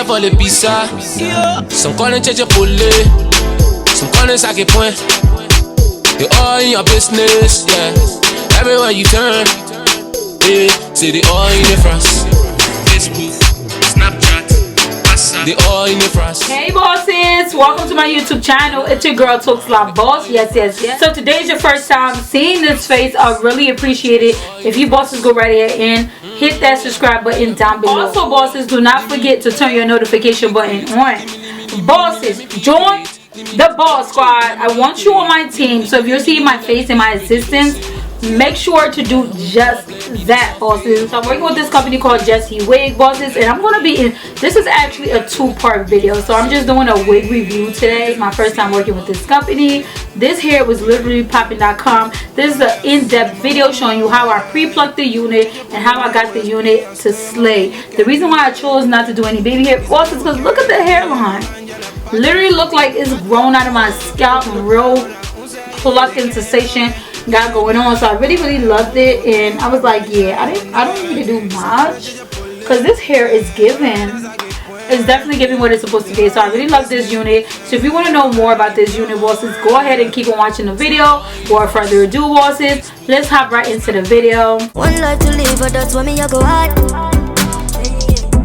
for the pizza. Some calling change your pulley. Some calling sack a point. They all in your business, yeah. Everywhere you turn, yeah. See they all in the France. Facebook, Snapchat, WhatsApp. They all in the France. Hey bosses, welcome to my YouTube channel. It's your girl Tokslaboss. Yes. So today is your first time seeing this face. I really appreciate it. If you bosses go right ahead and hit that subscribe button down below. Also bosses, do not forget to turn your notification button on. Bosses, join the boss squad. I want you on my team. So if you're seeing my face in my assistance, make sure to do just that, bosses. So I'm working with this company called Jessies Wig, bosses, and I'm going to be in, this is actually a two-part video. So I'm just doing a wig review today. My first time working with this company. This hair was literally popping.com. This is an in-depth video showing you how I pre-plucked the unit and how I got the unit to slay. The reason why I chose not to do any baby hair, bosses, because look at the hairline. Literally look like it's grown out of my scalp. Real plucking sensation got going on. So I really loved it, and I was like, yeah, I don't need to do much because this hair is giving. It's definitely giving what it's supposed to be. So I really love this unit. So if you want to know more about this unit, bosses, go ahead and keep on watching the video. Without further ado, bosses, let's hop right into the video. One life to live, but that's when me I go hard.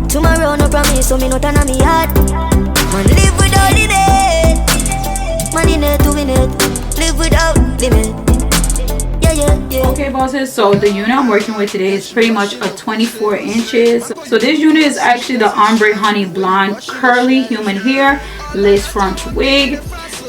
Tomorrow no promise, so me not on me heart. Man live without limit. Man in it to win it. Live without limit. Yeah. Okay bosses, so the unit I'm working with today is pretty much a 24 inches. So this unit is actually the Ombre Honey Blonde Curly human hair lace front wig.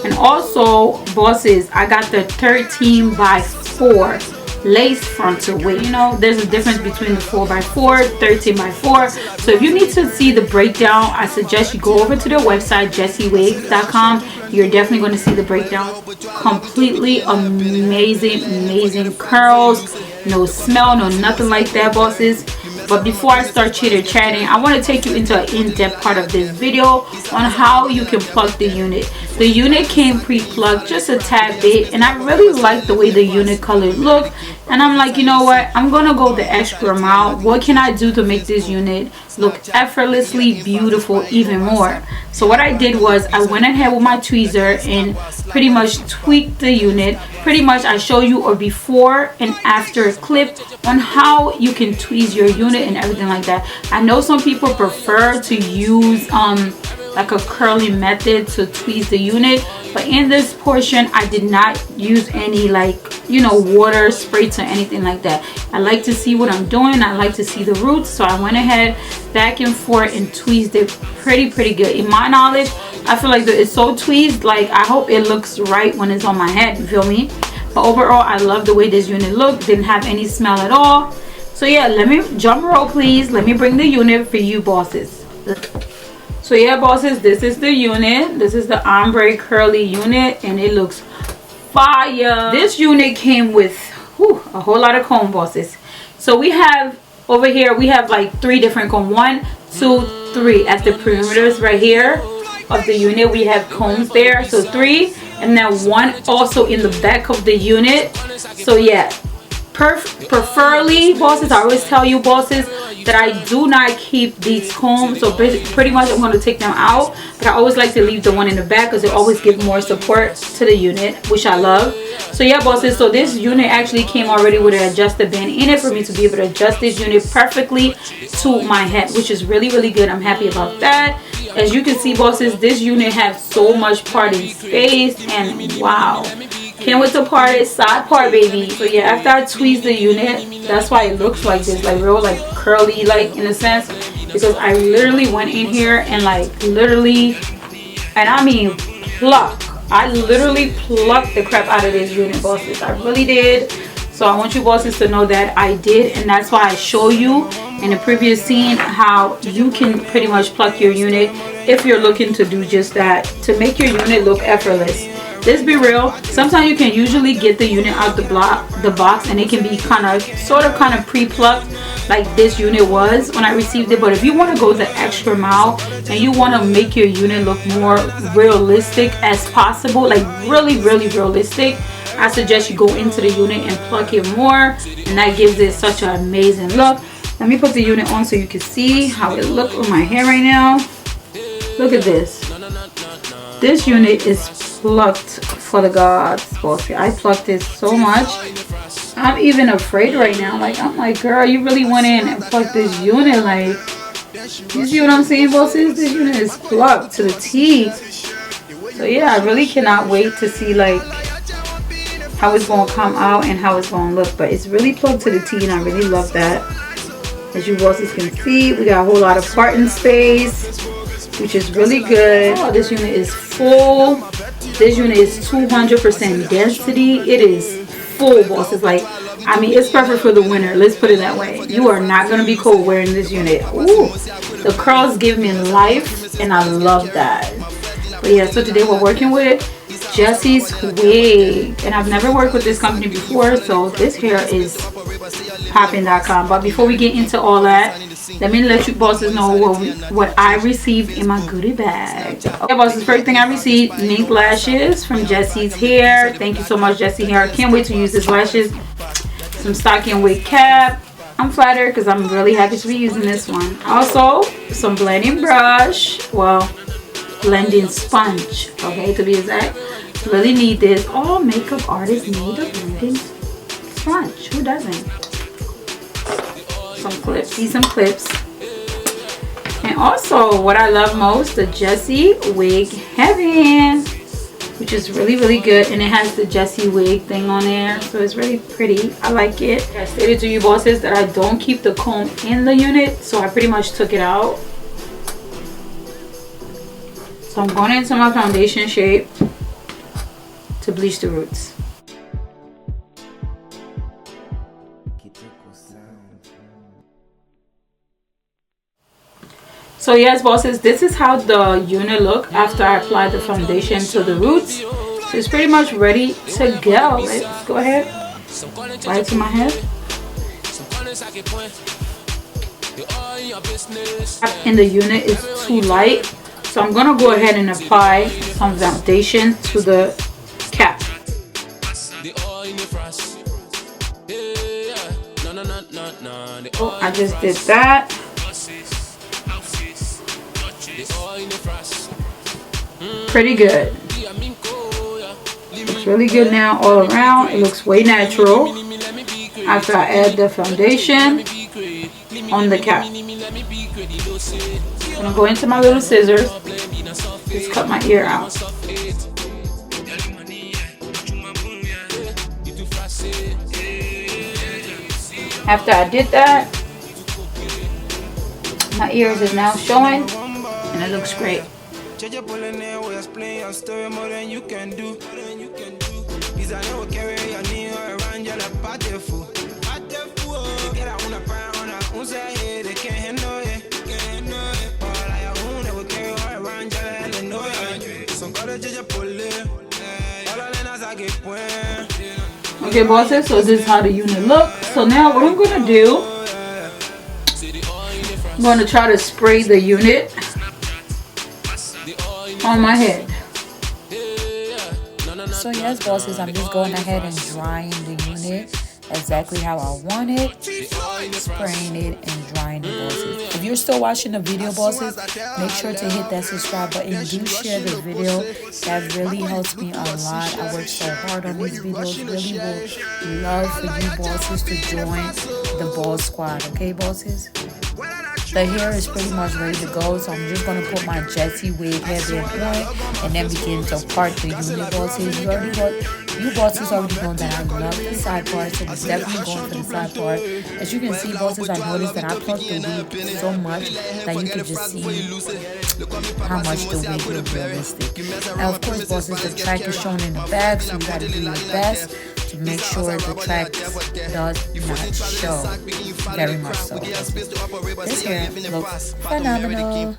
And also bosses, I got the 13x4 lace frontal wig. You know, there's a difference between the 4x4, 13x4. So if you need to see the breakdown, I suggest you go over to their website, jessieswig.com. You're definitely going to see the breakdown. Completely amazing curls, no smell, no nothing like that, bosses. But before I start chitter chatting, I want to take you into an in-depth part of this video on how you can pluck the unit. The unit came pre-plucked just a tad bit, and I really like the way the unit color looked. And I'm like, you know what? I'm going to go the extra mile. What can I do to make this unit look effortlessly beautiful even more? So what I did was I went ahead with my tweezer and pretty much tweaked the unit. Pretty much I show you a before and after clip on how you can tweeze your unit and everything like that. I know some people prefer to use like a curly method to tweeze the unit, but in this portion I did not use any, like, you know, water spray to anything like that. I like to see what I'm doing. I like to see the roots, so I went ahead back and forth and tweezed it pretty good. In my knowledge, I feel like it's so tweezed, like I hope it looks right when it's on my head, you feel me? But overall I love the way this unit looked. Didn't have any smell at all. So yeah, let me drum roll please. Let me bring the unit for you bosses. So yeah bosses, this is the unit. This is the Ombre Curly unit, and it looks fire. This unit came with a whole lot of comb, bosses. So we have over here, we have like 3 different comb. 1, 2, 3 at the perimeters right here of the unit. We have combs there, so 3, and then 1 also in the back of the unit. So yeah, preferably bosses, I always tell you bosses that I do not keep these combs, so pretty much I'm going to take them out, but I always like to leave the one in the back because it always gives more support to the unit, which I love. So yeah bosses, so this unit actually came already with an adjuster band in it for me to be able to adjust this unit perfectly to my head, which is really good. I'm happy about that. As you can see bosses, this unit has so much parting space, and wow, can't wait to part it, side part baby. So yeah, after I tweezed the unit, that's why it looks like this, like real like curly, like in a sense, because I literally went in here and like literally, and I mean pluck, I literally plucked the crap out of this unit bosses. I really did. So I want you bosses to know that I did, and that's why I show you in the previous scene how you can pretty much pluck your unit if you're looking to do just that, to make your unit look effortless. Let's be real, sometimes you can usually get the unit out the box and it can be kind of pre-plucked like this unit was when I received it. But if you want to go the extra mile and you want to make your unit look more realistic as possible, like really realistic, I suggest you go into the unit and pluck it more, and that gives it such an amazing look. Let me put the unit on so you can see how it looks with my hair right now. Look at this. This unit is plucked for the gods, bossy. I plucked it so much. I'm even afraid right now. Like, I'm like, girl, you really went in and plucked this unit. Like, you see what I'm saying, bosses? This unit is plucked to the T. So yeah, I really cannot wait to see like how it's going to come out and how it's going to look. But it's really plugged to the T, and I really love that. As you bosses can see, we got a whole lot of parting space, which is really good. Oh, this unit is full. This unit is 200% density. It is full, bosses. Like, I mean, it's perfect for the winter. Let's put it that way. You are not going to be cold wearing this unit. Ooh, the curls give me life, and I love that. But yeah, so today we're working with Jessies Wig, and I've never worked with this company before, so this hair is popping.com. But before we get into all that, let me let you bosses know what I received in my goodie bag. Okay, bosses, first thing I received, mink lashes from Jessie's Hair. Thank you so much, Jessie Hair. I can't wait to use these lashes. Some stocking wig cap. I'm flattered because I'm really happy to be using this one. Also, some blending brush. Well, blending sponge, okay, to be exact. Really need this. All makeup artists need a blending sponge. Who doesn't? Some clips. See some clips. And also, what I love most, the Jessie Wig headband, which is really, really good. And it has the Jessie Wig thing on there. So it's really pretty. I like it. I stated to you bosses that I don't keep the comb in the unit. So I pretty much took it out. So I'm going into my foundation shape to bleach the roots. So yes, bosses, this is how the unit look after I apply the foundation to the roots. So it's pretty much ready to go. Let's go ahead, apply it to my head. And the unit is too light. So I'm going to go ahead and apply some foundation to the cap. Oh, I just did that. Pretty good. Looks really good now all around. It looks way natural after I add the foundation on the cap. I'm gonna go into my little scissors, just cut my ear out. After I did that, my ears is now showing, and it looks great. Okay, bosses, so this is how the unit looks. So now what I'm going to do, I'm going to try to spray the unit on my head. So yes, bosses, I'm just going ahead and drying the unit exactly how I want it, spraying it and drying it, bosses. If you're still watching the video, bosses, make sure to hit that subscribe button. Do share the video. That really helps me a lot. I work so hard on these videos. Really would love for you bosses to join the boss squad, okay, bosses? The hair is pretty much ready to go, so I'm just going to put my Jessie Wig headband on and then begin to part the unit, bosses. You bosses already know that I love the side part, so we're definitely going for the side part. As you can see, bosses, I noticed that I plucked the wig so much that you can just see how much the wig looks realistic. Now, of course, bosses, the track is shown in the back, so you got to do your best to make sure the track does not show very much so. This hair looks phenomenal.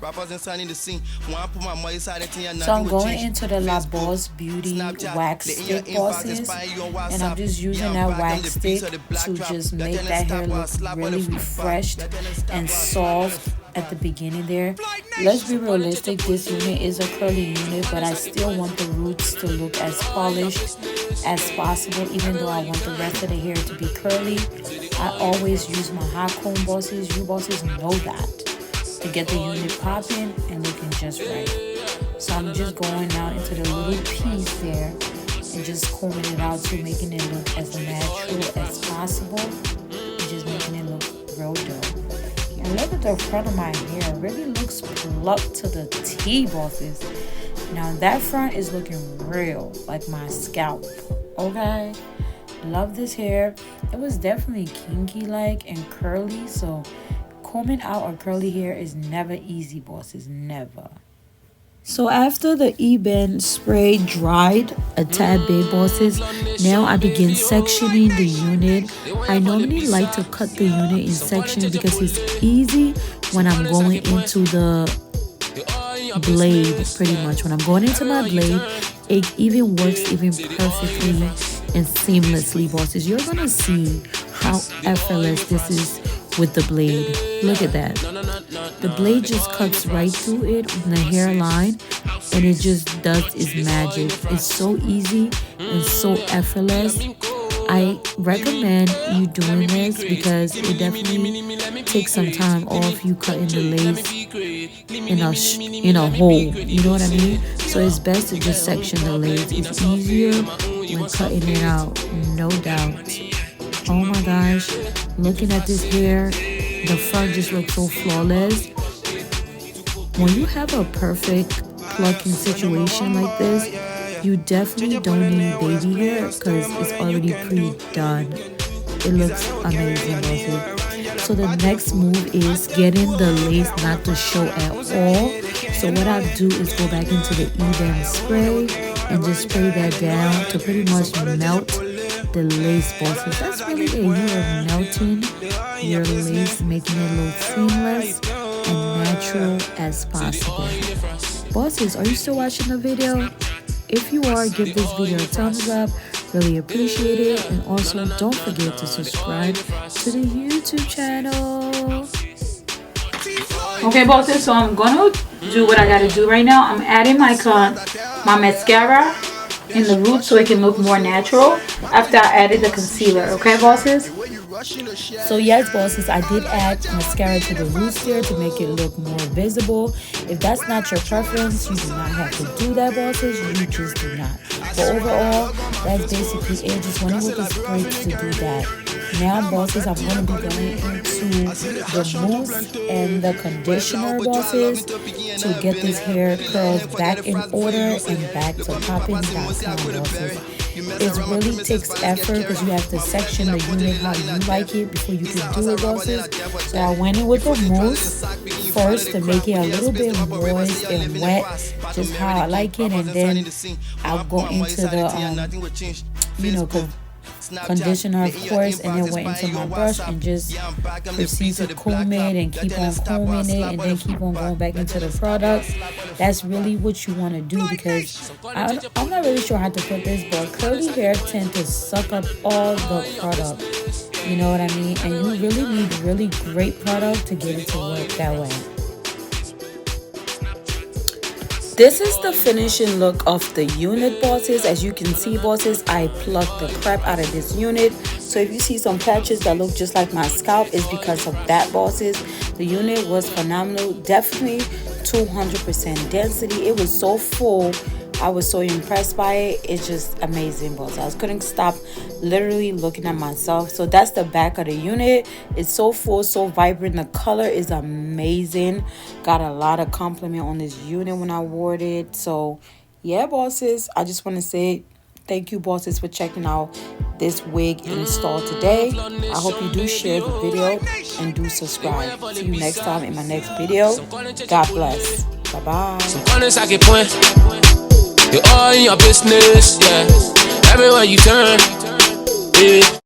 So I'm going into the La Boss Beauty wax stick, bosses, and I'm just using that wax stick to just make that hair look really refreshed and soft at the beginning there. Let's be realistic, this unit is a curly unit, but I still want the roots to look as polished as possible, even though I want the rest of the hair to be curly. I always use my hot comb, bosses. You bosses know that. to get the unit popping and looking just right. So I'm just going out into the little piece there and just combing it out to making it look as natural as possible and just making it look real dope. And look at the front of my hair. It really looks plucked to the T, bosses. Now that front is looking real, like my scalp. Okay? Love this hair. It was definitely kinky like and curly, so combing out our curly hair is never easy, bosses. Never. So after the E-bend spray dried a tad bit, bosses, now I begin sectioning the unit. I normally like to cut the unit in sections because it's easy when I'm going into the blade. Pretty much when I'm going into my blade, it even works even perfectly and seamlessly, bosses. You're gonna see how effortless this is with the blade. Look at that. The blade just cuts right through it in the hairline and it just does its magic. It's so easy and so effortless. I recommend you doing this because it definitely takes some time off you cutting the lace in a hole. You know what I mean? So it's best to just section the lace. It's easier when cutting it out, no doubt. Oh my gosh, looking at this hair, the front just looks so flawless. When you have a perfect plucking situation like this, you definitely don't need baby hair because it's already pre-done. It looks amazing, bosses. So the next move is getting the lace not to show at all. So what I do is go back into the E-bend spray and just spray that down to pretty much melt the lace, bosses. That's really it. You are melting your lace, making it look seamless and natural as possible. Bosses, are you still watching the video? If you are, give this video a thumbs up. Really appreciate it. And also don't forget to subscribe to the YouTube channel. Okay, bosses, so I'm gonna do what I gotta do right now. I'm adding my mascara in the root so it can look more natural after I added the concealer. Okay, bosses? So yes, bosses, I did add mascara to the roots there to make it look more visible. If that's not your preference, you do not have to do that, bosses. You just do not. But overall, that's basically it. Just went with the spray to do that. Now, bosses, I'm going to be going into the mousse and the conditioner, bosses, to get this hair curls back in order and back to popping.com, bosses. It really takes effort because you have to section the unit how you like it before you can do it, bosses. So I went in with the mousse first to make it a little bit moist and wet, just how I like it, and then I'll go into the conditioner, of course, and then went into my brush and just proceed to comb it and keep on combing it and then keep on going back into the products. That's really what you want to do because I'm not really sure how to put this, but curly hair tend to suck up all the product. You know what I mean? And you really need really great product to get it to work that way. This is the finishing look of the unit, bosses. As you can see, bosses, I plucked the crap out of this unit. So if you see some patches that look just like my scalp, it's because of that, bosses. The unit was phenomenal. Definitely 200% density. It was so full. I was so impressed by it. It's just amazing, bosses. I couldn't stop literally looking at myself. So that's the back of the unit. It's so full, so vibrant. The color is amazing. Got a lot of compliment on this unit when I wore it. So yeah, bosses, I just want to say thank you, bosses, for checking out this wig install today. I hope you do share the video and do subscribe. See you next time in my next video. God bless. Bye-bye. You're all in your business, yeah. Everywhere you turn, yeah.